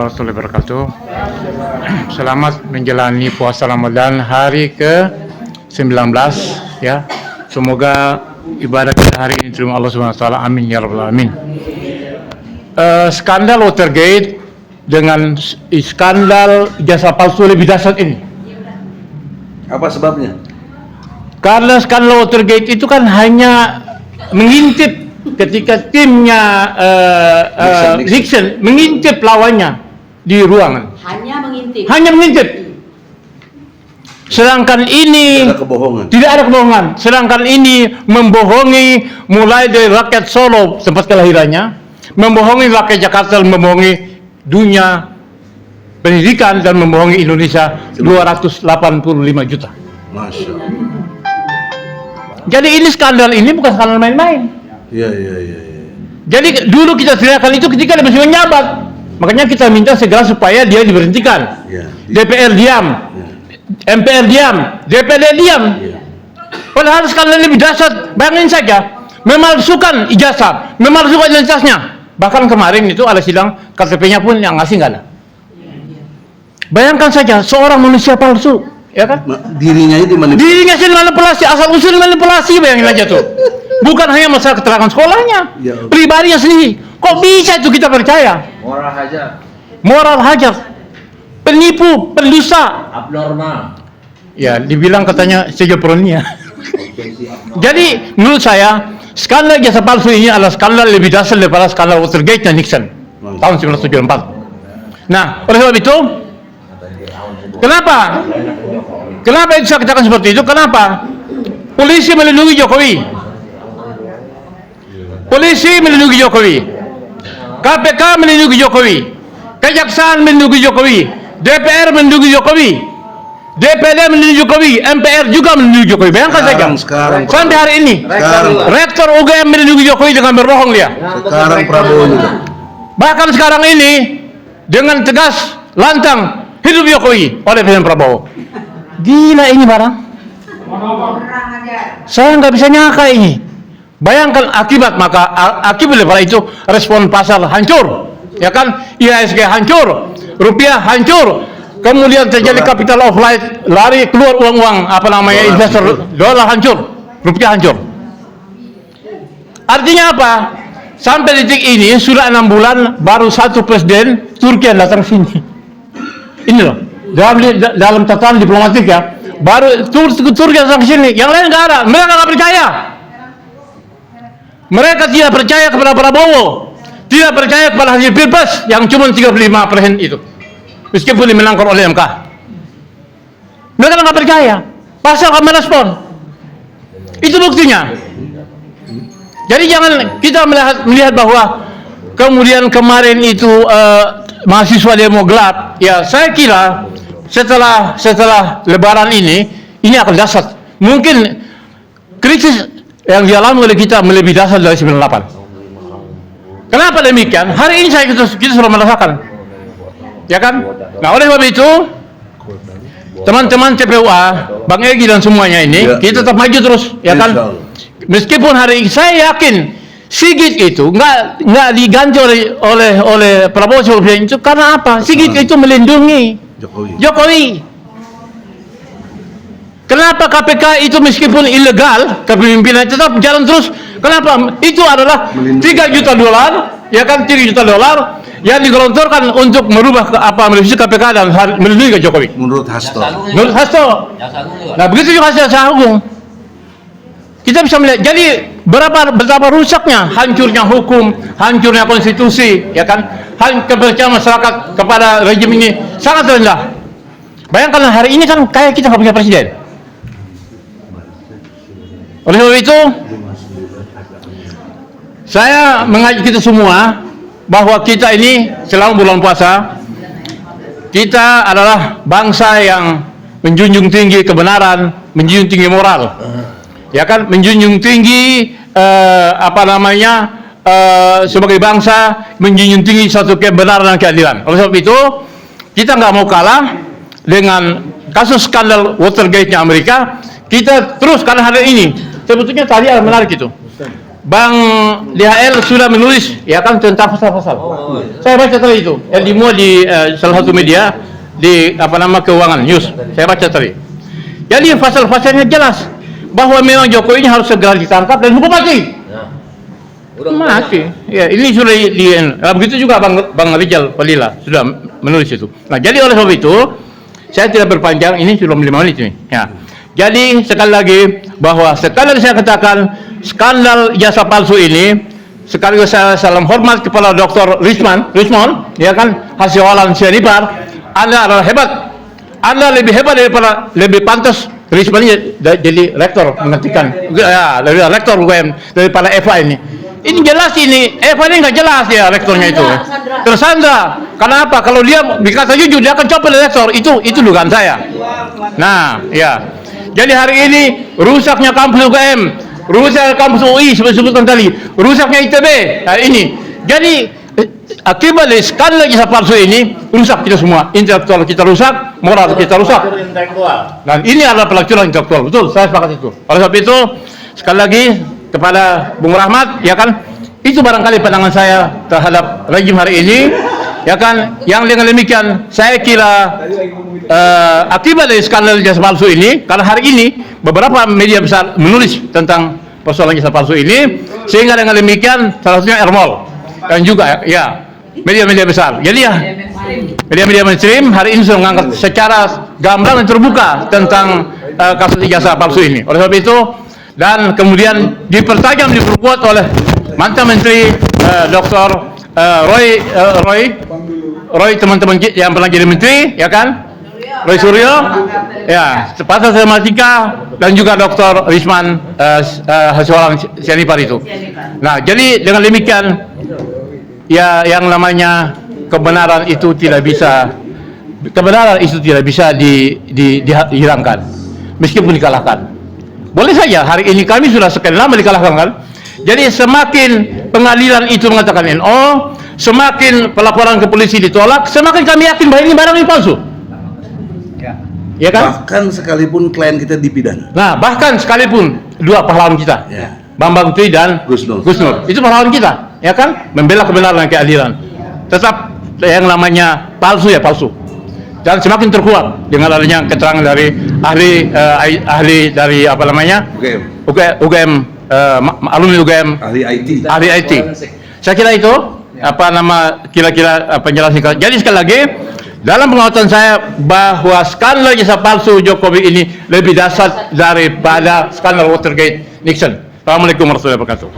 Warahmatullahi wabarakatuh. Selamat menjalani puasa Ramadan hari ke-19 ya. Semoga ibadah kita hari ini diterima Allah Subhanahu wa taala. Amin ya rabbal alamin. Skandal Watergate dengan skandal ijazah palsu lebih dahsyat ini. Apa sebabnya? Karena skandal Watergate itu kan hanya mengintip ketika timnya Nixon mengintip lawannya di ruangan. Hanya mengintip. Sedangkan ini tidak ada kebohongan. Sedangkan ini membohongi mulai dari rakyat Solo tempat kelahirannya, membohongi rakyat Jakarta, membohongi dunia pendidikan dan membohongi Indonesia 285 juta. Masya Allah. Jadi ini skandal ini bukan skandal main-main. Iya. Jadi dulu kita teriakan itu ketika dia masih menjabat. Makanya kita minta segera supaya dia diberhentikan. Ya. DPR diam, MPR diam, DPD diam. Padahal skandal lebih dahsyat. Bayangin saja, memalsukan ijazah, memalsukan identitasnya. Bahkan kemarin itu ada sidang KTP-nya pun yang ngasih nggak ada. Bayangkan saja seorang manusia palsu, ya kan? Dirinya itu dimanipulasi. Dirinya sendiri manipulasi, asal usul manipulasi, bayangin aja tuh. Bukan hanya masalah keterangan sekolahnya, Ya. pribadinya sendiri. Kok bisa itu kita percaya? Moral hajar, penipu, pendusta, abnormal. ya dibilang katanya schizophrenia. Jadi menurut saya skandal ijazah palsu ini adalah skandal lebih dahsyat daripada skandal Watergate dan Nixon tahun 1974. Nah, oleh sebab itu, kenapa itu saya katakan seperti itu? Kenapa polisi melindungi Jokowi? Polisi melindungi Jokowi, KPK melindungi Jokowi, Kejaksaan melindungi Jokowi, DPR melindungi Jokowi, DPD melindungi Jokowi, MPR juga melindungi Jokowi. Bayangkan saja. Sampai hari ini, Rektor UGM melindungi Jokowi dengan berbohong dia. Sekarang Prabowo juga. Bahkan sekarang ini dengan tegas lantang hidup Jokowi oleh Presiden Prabowo. Gila ini barang. Saya nggak bisa nyangka ini. Bayangkan akibat, maka akibat daripada itu respon pasar hancur, ya kan? IHSG hancur, rupiah hancur, kemudian terjadi capital outflow, lari keluar uang-uang investor, dolar hancur, rupiah hancur. Artinya apa? Sampai detik ini sudah 6 bulan baru satu presiden Turki yang datang sini. Ini loh, dalam tatanan diplomatik ya, baru Turki datang sini, yang lain nggak ada, mereka nggak percaya. Mereka tidak percaya kepada Prabowo, tidak percaya kepada hasil Pilpres yang cuma 35% itu, meskipun dimenangkan oleh MK. Mereka nggak percaya, pasti akan merespon. Itu buktinya. Jadi jangan kita melihat bahwa kemudian kemarin itu mahasiswa demo gelap. Ya, saya kira setelah Lebaran ini akan dahsyat. Mungkin krisis yang dialami oleh kita melebihi dahsyat dari 98. Kenapa demikian? Hari ini kita sudah merasakan, ya kan? Nah, oleh sebab itu, teman-teman TPUA, Bang Egy dan semuanya ini, kita tetap maju terus, ya kan? Meskipun hari ini saya yakin Sigit itu nggak diganti oleh Prabowo sebelumnya itu karena apa? Sigit itu melindungi Jokowi. Kenapa KPK itu meskipun ilegal kepemimpinan tetap jalan terus? Kenapa? Itu adalah 3 juta dolar, ya kan, 3 juta dolar yang digelontorkan untuk merubah merevisi KPK dan melindungi Jokowi. Menurut Hasto. Nah, begitu juga Jaksa Agung. Kita bisa melihat. Jadi betapa rusaknya, hancurnya hukum, hancurnya konstitusi, ya kan? Kepercayaan masyarakat kepada rejim ini sangat rendah. Bayangkan hari ini kan kayak kita nggak punya presiden. Oleh sebab itu, saya mengajak kita semua bahwa kita ini selama bulan puasa, kita adalah bangsa yang menjunjung tinggi kebenaran, menjunjung tinggi moral, ya kan, menjunjung tinggi sebagai bangsa menjunjung tinggi suatu kebenaran dan keadilan. Oleh sebab itu, kita nggak mau kalah dengan kasus skandal Watergate-nya Amerika. Kita terus, karena hari ini sebetulnya tadi ada menarik itu. Bang DHL sudah menulis ya kan tentang pasal-pasal. Saya baca tadi itu, yang dimuat di salah satu media di keuangan news. Saya baca tadi. Jadi pasal-pasalnya jelas bahwa memang Jokowi ini harus segera ditangkap dan hukum mati. Mati. Ya, ini sudah begitu juga Bang Rijal Palila sudah menulis itu. Nah, jadi oleh sebab itu saya tidak berpanjang, ini sudah 5 menit ini. Ya. Jadi sekali lagi bahwa sekali lagi saya katakan skandal jasa palsu ini sekaligus saya salam hormat kepada Dr. Rismond, ya kan, Hasiholan Sianipar. Anda adalah hebat. Anda lebih hebat daripada, lebih pantas Rismond ini jadi rektor menggantikan, ya, lebih rektor UGM daripada Eva ini. Ini jelas ini, Eva ini nggak jelas ya rektornya itu. Tersandra. Kenapa? Kalau dia berkata jujur, dia akan copot rektor. Itu dugaan saya. Nah, ya. Jadi hari ini rusaknya kampus UGM, rusaknya kampus UI seperti sebutkan tadi, rusaknya ITB. Nah, ini. Jadi akibat dari skandal jasa palsu ini rusak kita semua, intelektual kita rusak, moral kita rusak. Dan ini adalah pelacuran intelektual, betul, saya sepakat itu. Oleh sebab itu sekali lagi kepada Bung Rahmat, ya kan, itu barangkali pandangan saya terhadap rejim hari ini, ya kan, yang dengan demikian saya kira akibat dari skandal jasa palsu ini, karena hari ini beberapa media besar menulis tentang persoalan jasa palsu ini, sehingga dengan demikian salah satunya Ermol dan juga ya media-media besar. Jadi ya media-media mainstream hari ini sudah mengangkat secara gamblang dan terbuka tentang kasus jasa palsu ini. Oleh sebab itu dan kemudian dipertajam, diperkuat oleh mantan Menteri Dr. Roy teman-teman yang pernah jadi menteri, ya kan, Roy Suryo, ya, pasal sematika dan juga Dr. Rismond Hasiholan Sianipar itu. Nah, jadi dengan demikian ya yang namanya kebenaran itu tidak bisa dihilangkan meskipun dikalahkan. Boleh saja hari ini kami sudah sekian lama dikalahkan kan. Jadi semakin pengadilan itu mengatakan NO, semakin pelaporan ke polisi ditolak, semakin kami yakin bahwa ini barang ini palsu. Ya kan? Bahkan sekalipun klien kita dipidana. Nah, bahkan sekalipun dua pahlawan kita, Ya. Bambang Tri dan Gus Nur. itu pahlawan kita, ya kan? Membela kebenaran dan keadilan. Tetap yang namanya palsu ya palsu. Dan semakin terkuat dengan adanya keterangan dari ahli dari UGM, alumni UGM, ahli IT. Saya kira itu kira-kira penjelasan. Jadi sekali lagi dalam pengamatan saya bahwa skandal jasa palsu Jokowi ini lebih dahsyat daripada skandal Watergate Nixon. Assalamualaikum warahmatullahi wabarakatuh.